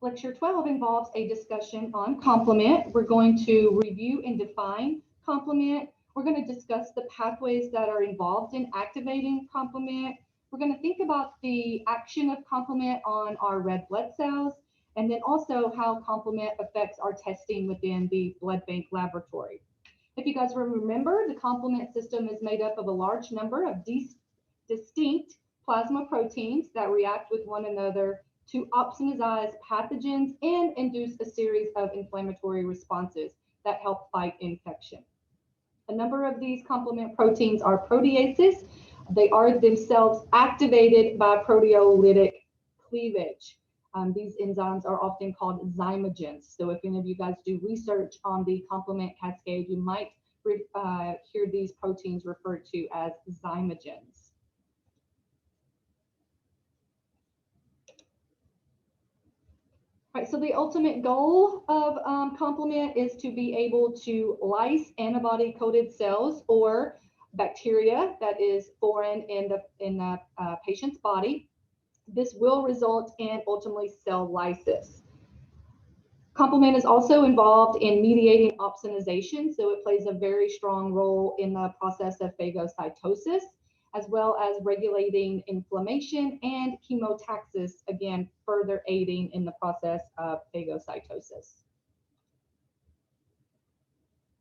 Lecture 12 involves a discussion on complement. We're going to review and define complement. We're going to discuss the pathways that are involved in activating complement. We're going to think about the action of complement on our red blood cells, and then also how complement affects our testing within the blood bank laboratory. If you guys remember, the complement system is made up of a large number of distinct plasma proteins that react with one another to opsonize pathogens and induce a series of inflammatory responses that help fight infection. A number of these complement proteins are proteases. They are themselves activated by proteolytic cleavage. These enzymes are often called zymogens. So if any of you guys do research on the complement cascade, you might hear these proteins referred to as zymogens. Right, so the ultimate goal of complement is to be able to lyse antibody-coated cells or bacteria that is foreign in the patient's body. This will result in ultimately cell lysis. Complement is also involved in mediating opsonization, so it plays a very strong role in the process of phagocytosis, as well as regulating inflammation and chemotaxis, again, further aiding in the process of phagocytosis.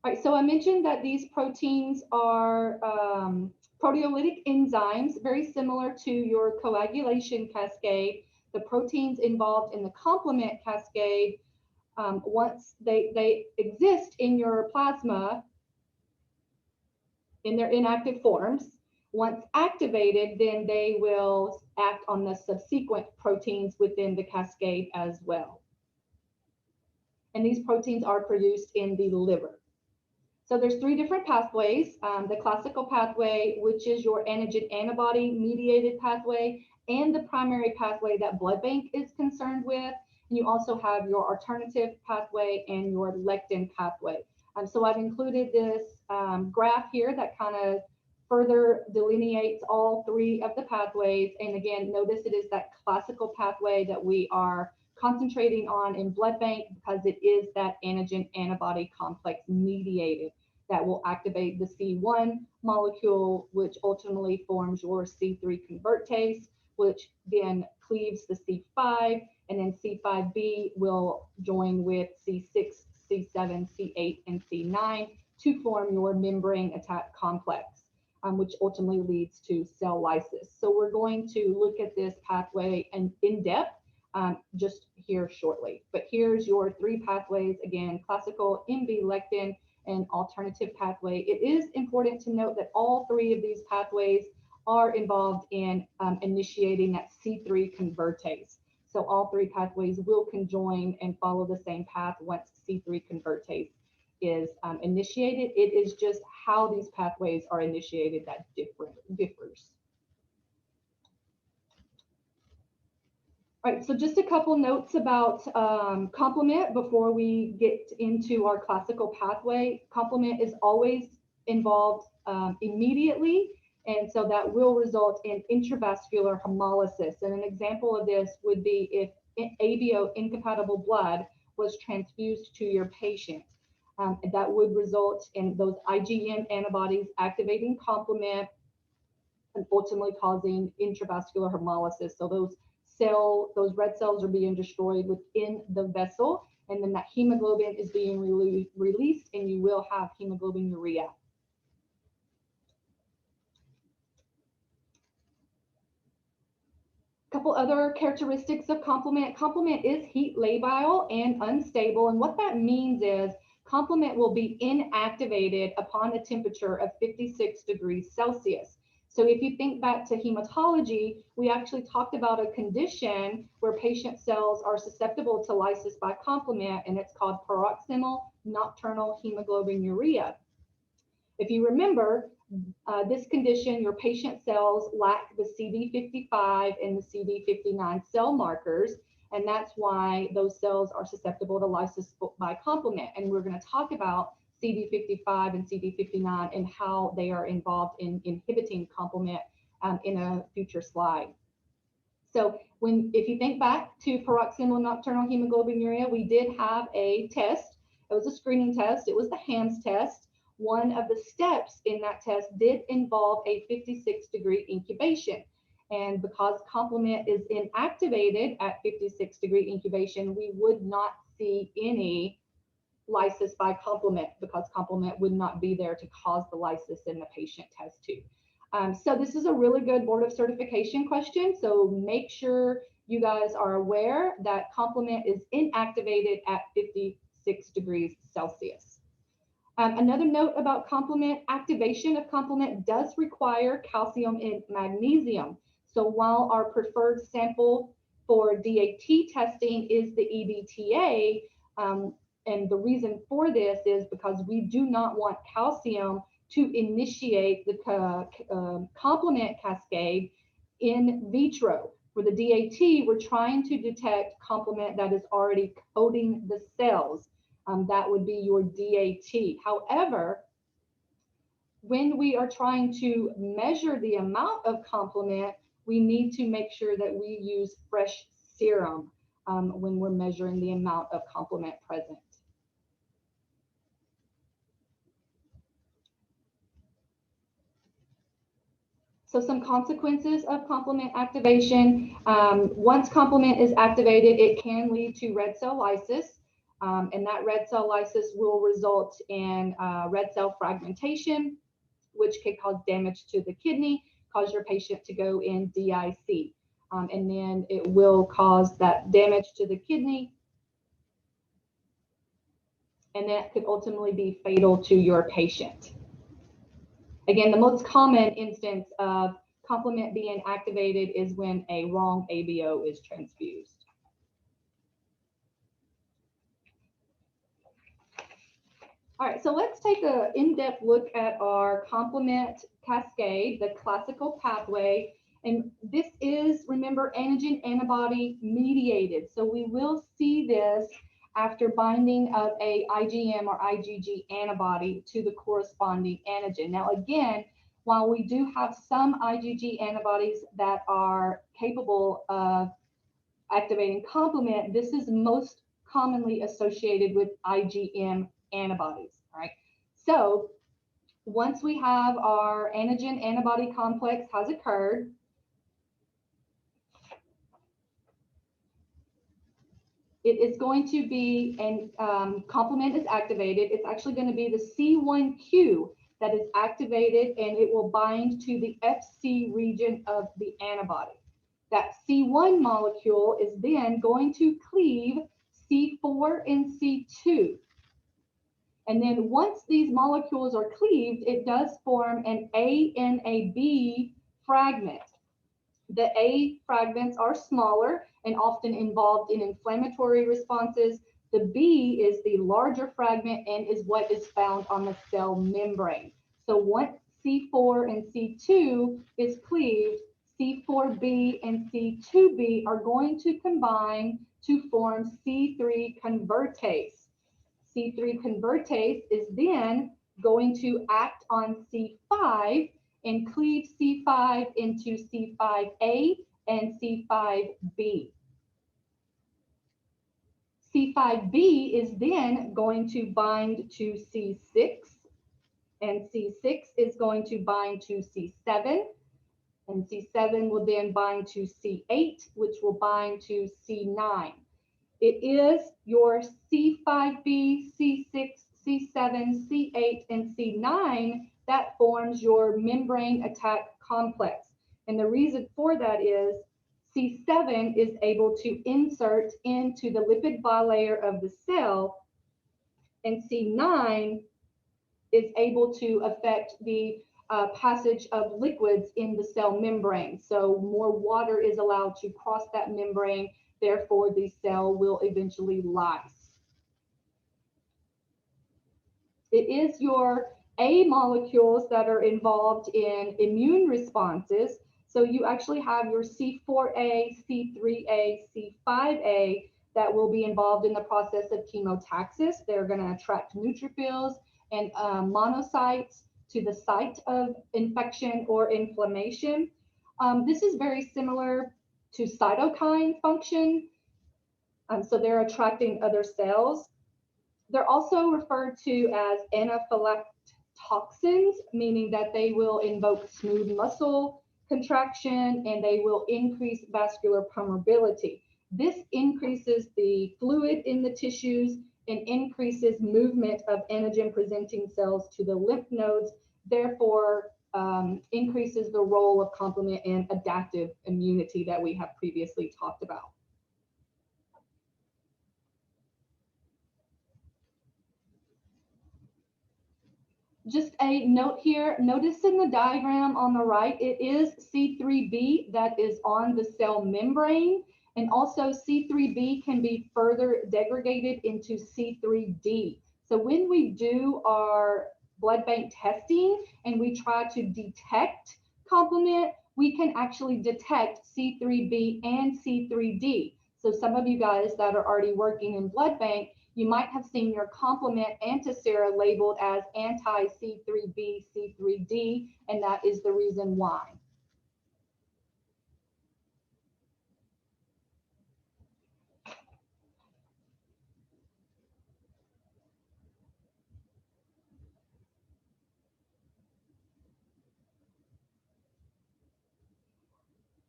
All right, so I mentioned that these proteins are proteolytic enzymes, very similar to your coagulation cascade. The proteins involved in the complement cascade, once they exist in your plasma in their inactive forms, once activated, then they will act on the subsequent proteins within the cascade as well. And these proteins are produced in the liver. So there's three different pathways. The classical pathway, which is your antigen antibody mediated pathway, and the primary pathway that blood bank is concerned with. And you also have your alternative pathway and your lectin pathway. So I've included this graph here that kind of further delineates all three of the pathways. And again, notice it is that classical pathway that we are concentrating on in blood bank because it is that antigen antibody complex mediated that will activate the C1 molecule, which ultimately forms your C3 convertase, which then cleaves the C5, and then C5b will join with C6, C7, C8, and C9 to form your membrane attack complex, which ultimately leads to cell lysis. So we're going to look at this pathway in depth just here shortly. But here's your three pathways, again, classical, MB, lectin, and alternative pathway. It is important to note that all three of these pathways are involved in initiating that C3 convertase. So all three pathways will conjoin and follow the same path once C3 convertase is initiated. It is just how these pathways are initiated that differs. All right, so just a couple notes about complement before we get into our classical pathway. Complement is always involved immediately, and so that will result in intravascular hemolysis. And an example of this would be if ABO incompatible blood was transfused to your patient. That would result in those IgM antibodies activating complement and ultimately causing intravascular hemolysis. So those red cells are being destroyed within the vessel, and then that hemoglobin is being released, and you will have hemoglobinuria. Couple other characteristics of complement. Complement is heat labile and unstable, and what that means is complement will be inactivated upon a temperature of 56 degrees Celsius. So if you think back to hematology, we actually talked about a condition where patient cells are susceptible to lysis by complement, and it's called paroxysmal nocturnal hemoglobinuria. If you remember, this condition, your patient cells lack the CD55 and the CD59 cell markers, and that's why those cells are susceptible to lysis by complement. And we're going to talk about CD55 and CD59 and how they are involved in inhibiting complement in a future slide. So if you think back to paroxysmal nocturnal hemoglobinuria, we did have a test. It was a screening test. It was the HAMS test. One of the steps in that test did involve a 56-degree incubation. And because complement is inactivated at 56-degree incubation, we would not see any lysis by complement, because complement would not be there to cause the lysis in the patient test tube. So this is a really good board of certification question. So make sure you guys are aware that complement is inactivated at 56 degrees Celsius. Another note about complement: activation of complement does require calcium and magnesium. So while our preferred sample for DAT testing is the EBTA, and the reason for this is because we do not want calcium to initiate the complement cascade in vitro. For the DAT, we're trying to detect complement that is already coating the cells. That would be your DAT. However, when we are trying to measure the amount of complement, we need to make sure that we use fresh serum when we're measuring the amount of complement present. So some consequences of complement activation. Once complement is activated, it can lead to red cell lysis. And that red cell lysis will result in red cell fragmentation, which could cause damage to the kidney, cause your patient to go in DIC. And then it will cause that damage to the kidney, and that could ultimately be fatal to your patient. Again, the most common instance of complement being activated is when a wrong ABO is transfused. All right, so let's take an in-depth look at our complement cascade, the classical pathway. And this is, remember, antigen antibody mediated. So we will see this after binding of a IgM or IgG antibody to the corresponding antigen. Now, again, while we do have some IgG antibodies that are capable of activating complement, this is most commonly associated with IgM antibodies. All right. So once we have our antigen antibody complex has occurred, it is going to be, and complement is activated. It's actually going to be the C1q that is activated, and it will bind to the Fc region of the antibody. That C1 molecule is then going to cleave C4 and C2. And then once these molecules are cleaved, it does form an A and a B fragment. The A fragments are smaller and often involved in inflammatory responses. The B is the larger fragment and is what is found on the cell membrane. So once C4 and C2 is cleaved, C4b and C2b are going to combine to form C3 convertase. C3 convertase is then going to act on C5 and cleave C5 into C5a and C5b. C5b is then going to bind to C6, and C6 is going to bind to C7, and C7 will then bind to C8, which will bind to C9. It is your C5b, C6, C7, C8, and C9 that forms your membrane attack complex. And the reason for that is C7 is able to insert into the lipid bilayer of the cell, and C9 is able to affect the passage of liquids in the cell membrane. So more water is allowed to cross that membrane, therefore the cell will eventually lyse. It is your A molecules that are involved in immune responses. So you actually have your C4a, C3a, C5a that will be involved in the process of chemotaxis. They're going to attract neutrophils and monocytes to the site of infection or inflammation. This is very similar to cytokine function. So they're attracting other cells. They're also referred to as anaphylactoxins, meaning that they will invoke smooth muscle contraction and they will increase vascular permeability. This increases the fluid in the tissues and increases movement of antigen-presenting cells to the lymph nodes, therefore increases the role of complement and adaptive immunity that we have previously talked about. Just a note here, notice in the diagram on the right, it is C3b that is on the cell membrane, and also C3b can be further degraded into C3d. So when we do our blood bank testing and we try to detect complement, we can actually detect C3b and C3d. So some of you guys that are already working in blood bank, you might have seen your complement antisera labeled as anti-C3b, C3d, and that is the reason why.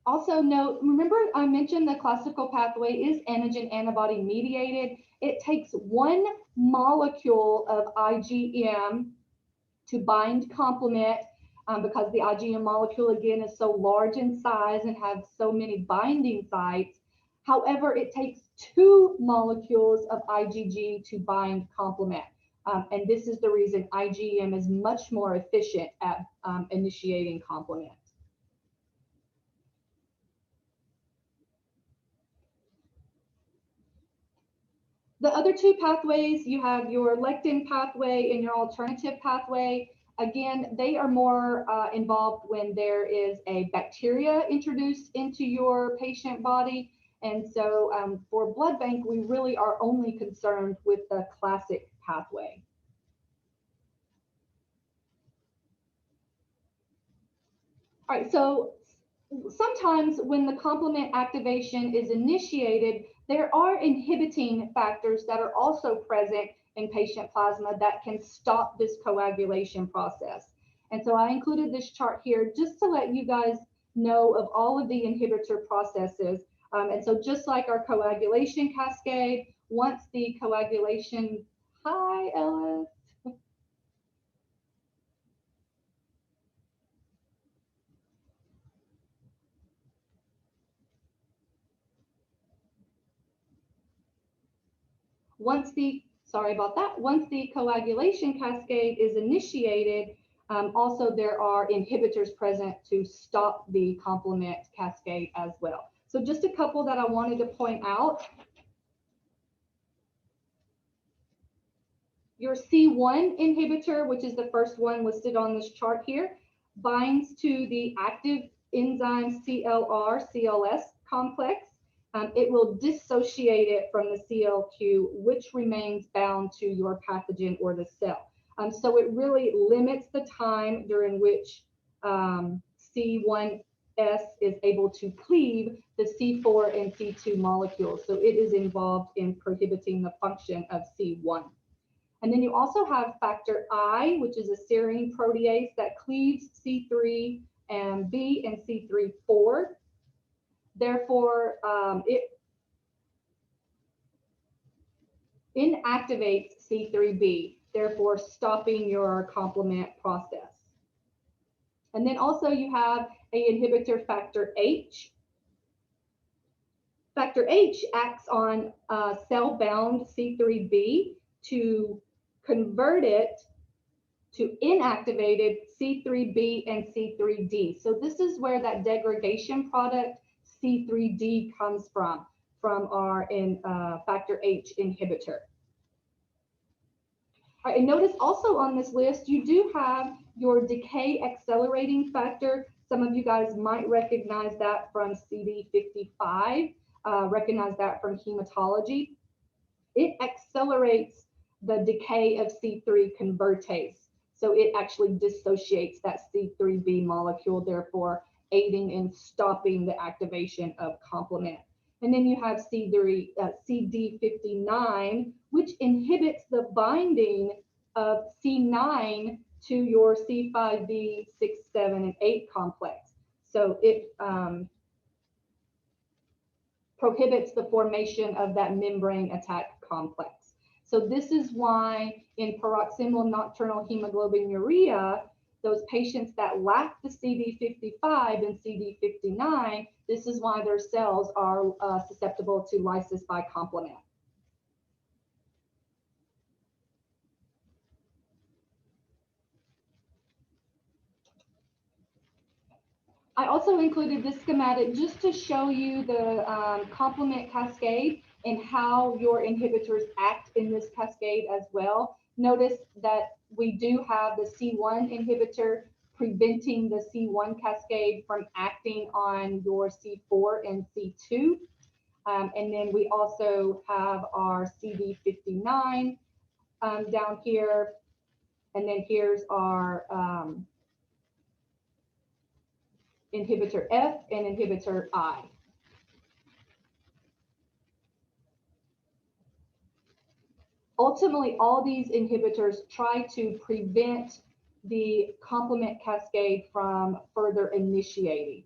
Also note, remember I mentioned the classical pathway is antigen antibody mediated. It takes one molecule of IgM to bind complement because the IgM molecule again is so large in size and has so many binding sites. However, it takes two molecules of IgG to bind complement. And this is the reason IgM is much more efficient at initiating complement. The other two pathways, you have your lectin pathway and your alternative pathway. Again, they are more involved when there is a bacteria introduced into your patient body. And so for blood bank, we really are only concerned with the classic pathway. All right, so sometimes when the complement activation is initiated, there are inhibiting factors that are also present in patient plasma that can stop this coagulation process. And so I included this chart here just to let you guys know of all of the inhibitor processes. And so just like our coagulation cascade, once the coagulation, hi Ellis. Once the coagulation cascade is initiated, also there are inhibitors present to stop the complement cascade as well. So just a couple that I wanted to point out. Your C1 inhibitor, which is the first one listed on this chart here, binds to the active enzyme CLR/CLS complex. It will dissociate it from the CLQ, which remains bound to your pathogen or the cell. So it really limits the time during which C1s is able to cleave the C4 and C2 molecules. So it is involved in prohibiting the function of C1. And then you also have factor I, which is a serine protease that cleaves C3 and B and C3-4. Therefore, it inactivates C3b, therefore stopping your complement process. And then also you have an inhibitor, factor H. Factor H acts on cell-bound C3b to convert it to inactivated C3b and C3d. So this is where that degradation product C3d comes from our factor H inhibitor. All right, and notice also on this list, you do have your decay accelerating factor. Some of you guys might recognize that from CD55, recognize that from hematology. It accelerates the decay of C3 convertase. So it actually dissociates that C3b molecule, therefore aiding in stopping the activation of complement. And then you have CD59, which inhibits the binding of C9 to your C5b, 6, 7, and 8 complex. So it prohibits the formation of that membrane attack complex. So this is why in paroxysmal nocturnal hemoglobinuria, those patients that lack the CD55 and CD59, this is why their cells are susceptible to lysis by complement. I also included this schematic just to show you the complement cascade and how your inhibitors act in this cascade as well. Notice that we do have the C1 inhibitor preventing the C1 cascade from acting on your C4 and C2. And then we also have our CD59 down here. And then here's our inhibitor F and inhibitor I. Ultimately, all these inhibitors try to prevent the complement cascade from further initiating.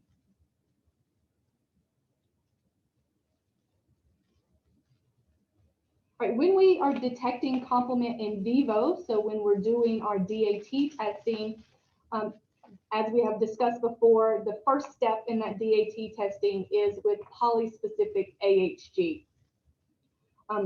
All right, when we are detecting complement in vivo, so when we're doing our DAT testing, as we have discussed before, the first step in that DAT testing is with polyspecific AHG.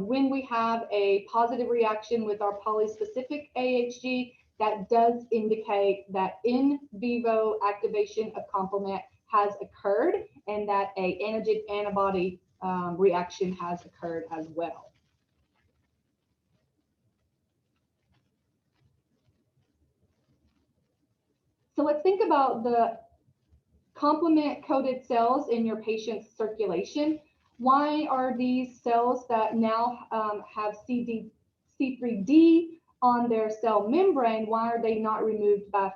When we have a positive reaction with our polyspecific AHG, that does indicate that in vivo activation of complement has occurred and that an antigen antibody reaction has occurred as well. So let's think about the complement-coated cells in your patient's circulation. Why are these cells that now have C3D on their cell membrane, why are they not removed by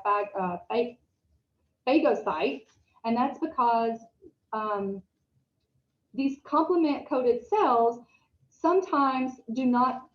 phagocytes? And that's because these complement-coated cells sometimes do not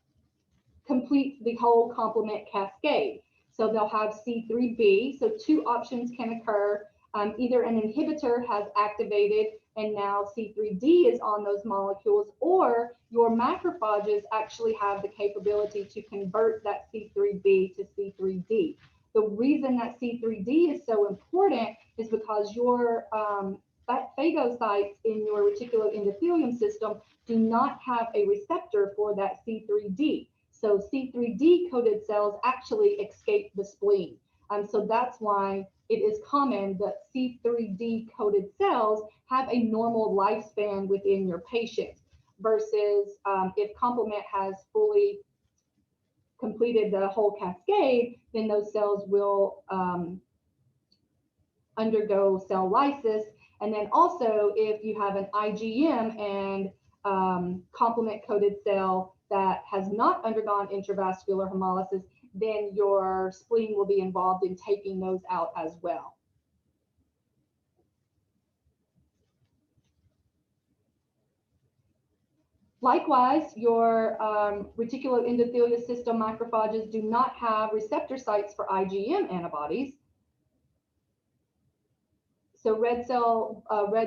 complete the whole complement cascade. So they'll have C3b. So two options can occur. Either an inhibitor has activated and now C3d is on those molecules, or your macrophages actually have the capability to convert that C3b to C3d. The reason that C3d is so important is because your phagocytes in your reticuloendothelium system do not have a receptor for that C3d. So C3d coated cells actually escape the spleen. So that's why it is common that C3d coated cells have a normal lifespan within your patient versus if complement has fully completed the whole cascade, then those cells will undergo cell lysis. And then also if you have an IgM and complement coated cell that has not undergone intravascular hemolysis, then your spleen will be involved in taking those out as well. Likewise, your reticuloendothelial system macrophages do not have receptor sites for IgM antibodies. So red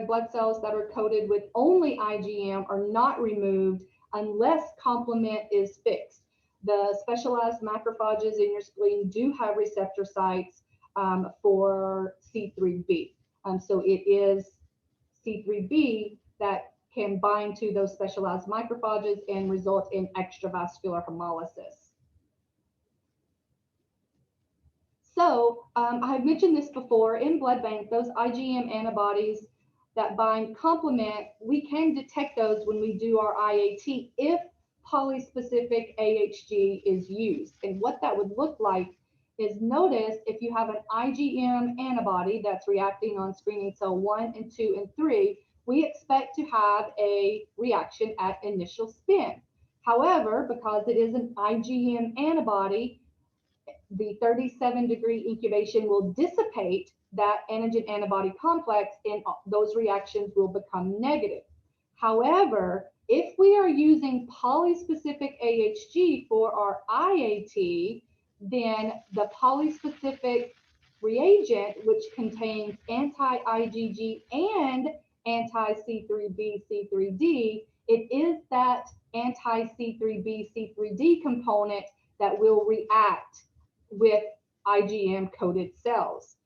blood cells that are coated with only IgM are not removed unless complement is fixed. The specialized macrophages in your spleen do have receptor sites for C3b. So it is C3b that can bind to those specialized macrophages and result in extravascular hemolysis. So I have mentioned this before, in blood bank, those IgM antibodies that bind complement, we can detect those when we do our IAT if polyspecific AHG is used. And what that would look like is, notice if you have an IgM antibody that's reacting on screening cell 1 and 2 and 3, we expect to have a reaction at initial spin. However, because it is an IgM antibody, the 37-degree incubation will dissipate that antigen antibody complex, and those reactions will become negative. However, if we are using polyspecific AHG for our IAT, then the polyspecific reagent, which contains anti-IgG and anti-C3b, C3d, it is that anti-C3b, C3d component that will react with IgM-coated cells.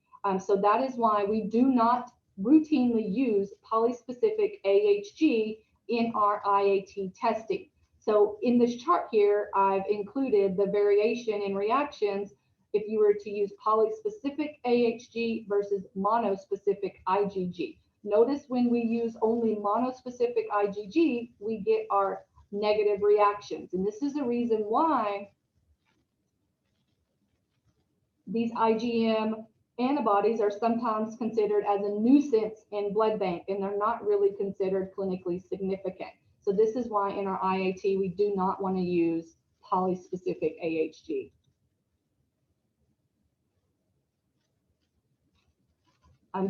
So that is why we do not routinely use polyspecific AHG in our IAT testing. So in this chart here, I've included the variation in reactions if you were to use polyspecific AHG versus monospecific IgG. Notice when we use only monospecific IgG, we get our negative reactions. And this is the reason why these IgM antibodies are sometimes considered as a nuisance in blood bank, and they're not really considered clinically significant. So this is why in our IAT, we do not want to use polyspecific AHG.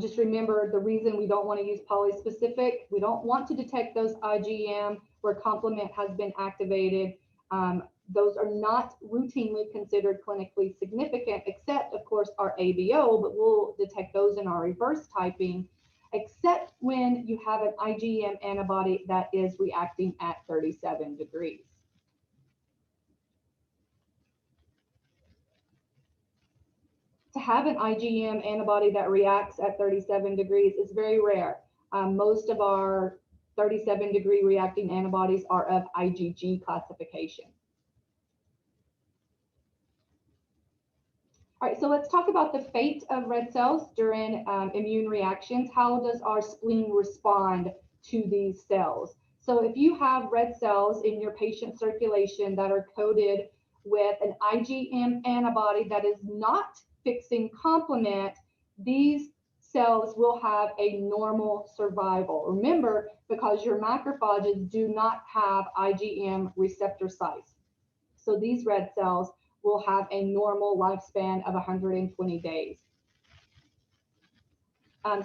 Just remember the reason we don't want to use polyspecific, we don't want to detect those IgM where complement has been activated. Those are not routinely considered clinically significant, except of course our ABO, but we'll detect those in our reverse typing, except when you have an IgM antibody that is reacting at 37 degrees. To have an IgM antibody that reacts at 37 degrees is very rare. Most of our 37-degree reacting antibodies are of IgG classification. All right, so let's talk about the fate of red cells during immune reactions. How does our spleen respond to these cells? So if you have red cells in your patient circulation that are coated with an IgM antibody that is not fixing complement, these cells will have a normal survival. Remember, because your macrophages do not have IgM receptor sites. So these red cells will have a normal lifespan of 120 days.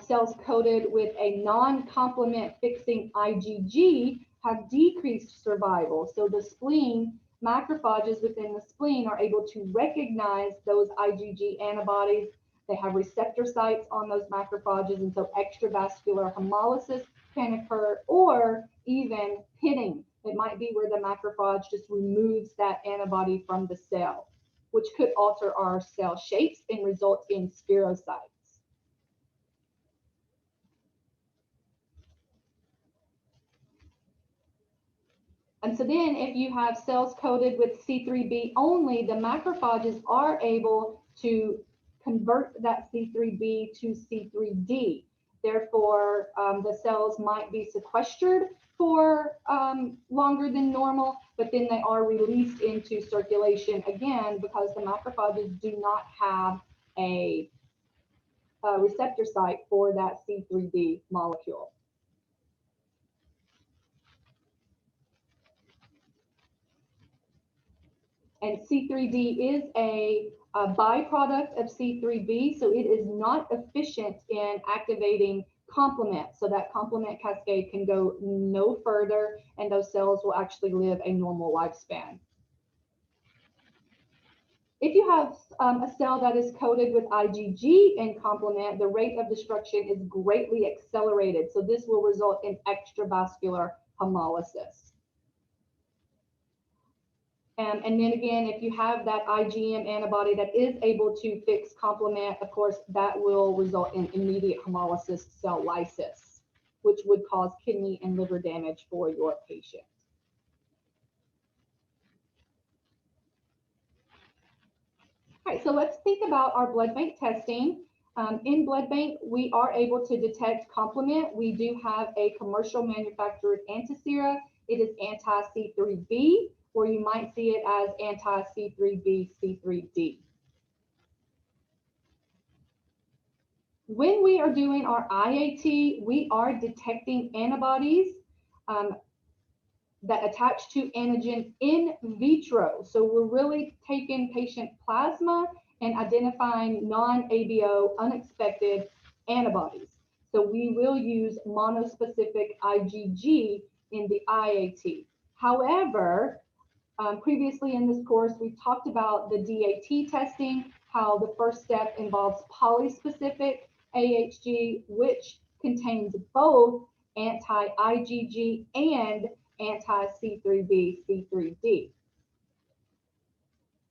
Cells coated with a non-complement fixing IgG have decreased survival. So the spleen, macrophages within the spleen are able to recognize those IgG antibodies. They have receptor sites on those macrophages, and so extravascular hemolysis can occur, or even pitting. It might be where the macrophage just removes that antibody from the cell, which could alter our cell shapes and result in spherocytes. And so then if you have cells coated with C3b only, the macrophages are able to convert that C3b to C3d. Therefore, the cells might be sequestered for longer than normal, but then they are released into circulation again because the macrophages do not have a receptor site for that C3b molecule. And C3d is a byproduct of C3b, so it is not efficient in activating complement. So that complement cascade can go no further, and those cells will actually live a normal lifespan. If you have a cell that is coated with IgG and complement, the rate of destruction is greatly accelerated. So this will result in extravascular hemolysis. And then again, if you have that IgM antibody that is able to fix complement, of course, that will result in immediate hemolysis cell lysis, which would cause kidney and liver damage for your patient. All right, so let's think about our blood bank testing. In blood bank, we are able to detect complement. We do have a commercial manufactured antisera. It is anti-C3b, or you might see it as anti-C3b, C3d. When we are doing our IAT, we are detecting antibodies that attach to antigen in vitro. So we're really taking patient plasma and identifying non-ABO unexpected antibodies. So we will use monospecific IgG in the IAT. However, previously in this course, we talked about the DAT testing, how the first step involves polyspecific AHG, which contains both anti-IgG and anti-C3b, C3d.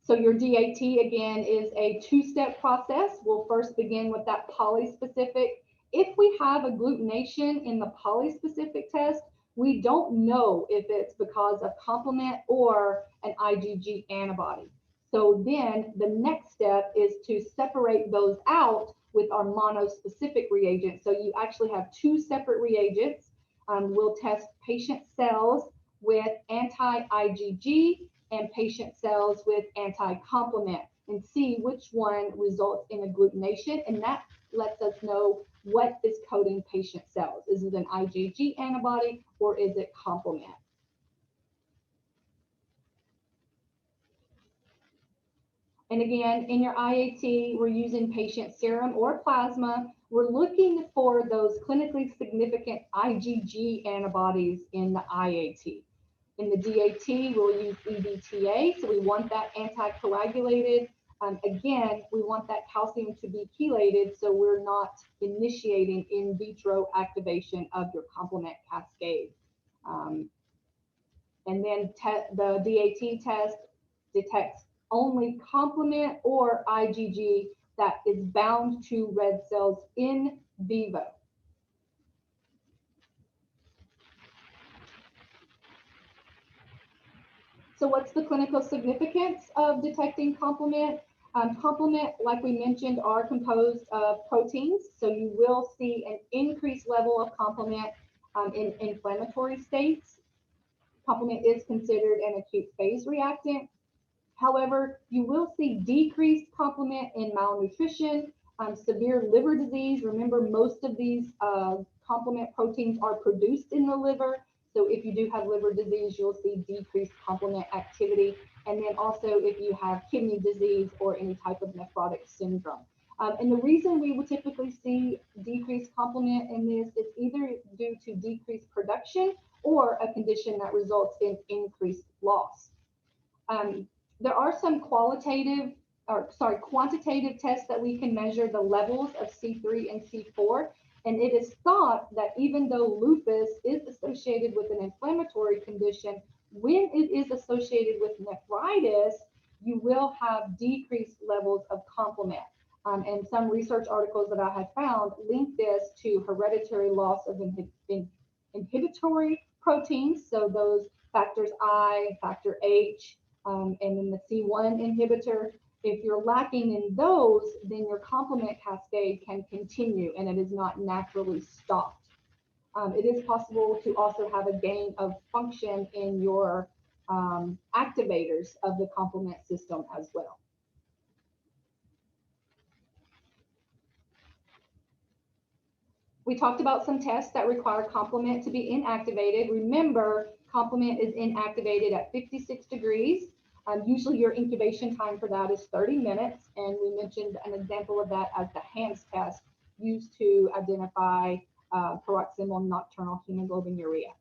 So your DAT, again, is a two-step process. We'll first begin with that polyspecific. If we have agglutination in the polyspecific test, we don't know if it's because of complement or an IgG antibody. So then the next step is to separate those out with our monospecific reagent. So you actually have two separate reagents. We'll test patient cells with anti-IgG and patient cells with anti-complement and see which one results in agglutination, and that lets us know what is coding patient cells. Is it an IgG antibody or is it complement? And again, in your IAT, we're using patient serum or plasma. We're looking for those clinically significant IgG antibodies in the IAT. In the DAT, we'll use EDTA, so we want that anticoagulated. Again, we want that calcium to be chelated, so we're not initiating in vitro activation of your complement cascade. And then the DAT test detects only complement or IgG that is bound to red cells in vivo. So what's the clinical significance of detecting complement? Complement, like we mentioned, are composed of proteins. So you will see an increased level of complement in inflammatory states. Complement is considered an acute phase reactant. However, you will see decreased complement in malnutrition, severe liver disease. Remember, most of these complement proteins are produced in the liver. So if you do have liver disease, you'll see decreased complement activity. And then also if you have kidney disease or any type of nephrotic syndrome. And the reason we will typically see decreased complement in this is either due to decreased production or a condition that results in increased loss. There are some quantitative tests that we can measure the levels of C3 and C4. And it is thought that even though lupus is associated with an inflammatory condition, when it is associated with nephritis, you will have decreased levels of complement. And some research articles that I have found link this to hereditary loss of inhibitory proteins. So those factors I, factor H, and then the C1 inhibitor. If you're lacking in those, then your complement cascade can continue and it is not naturally stopped. It is possible to also have a gain of function in your activators of the complement system as well. We talked about some tests that require complement to be inactivated. Remember, complement is inactivated at 56 degrees. Usually your incubation time for that is 30 minutes. And we mentioned an example of that as the HANS test used to identify paroxysmal nocturnal hemoglobinuria.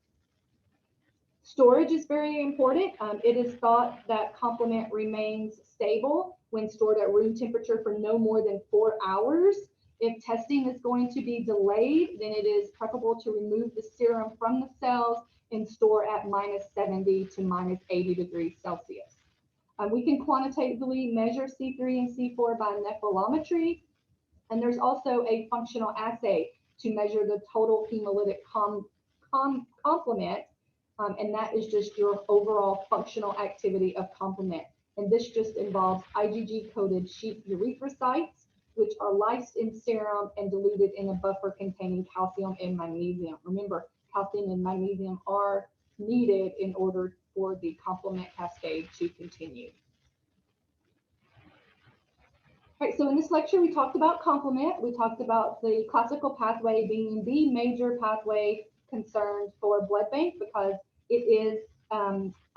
Storage is very important. It is thought that complement remains stable when stored at room temperature for no more than 4 hours. If testing is going to be delayed, then it is preferable to remove the serum from the cells and store at -70 to -80 degrees Celsius. We can quantitatively measure C3 and C4 by nephelometry, and there's also a functional assay to measure the total hemolytic complement, and that is just your overall functional activity of complement. And this just involves IgG-coated sheep erythrocytes, which are lysed in serum and diluted in a buffer containing calcium and magnesium. Remember, calcium and magnesium are needed in order for the complement cascade to continue. All right, so in this lecture, we talked about complement. We talked about the classical pathway being the major pathway concerned for blood bank because it is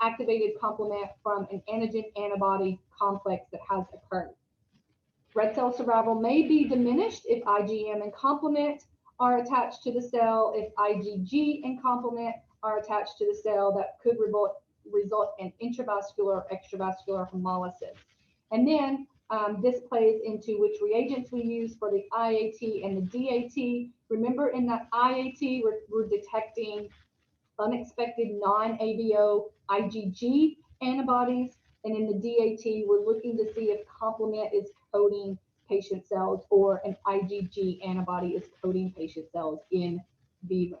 activated complement from an antigen-antibody complex that has occurred. Red cell survival may be diminished if IgM and complement are attached to the cell, if IgG and complement are attached to the cell. That could result in intravascular or extravascular hemolysis. And then this plays into which reagents we use for the IAT and the DAT. Remember, in that IAT, we're detecting unexpected non-ABO IgG antibodies, and in the DAT, we're looking to see if complement is coding patient cells or an IgG antibody is coding patient cells in vivo.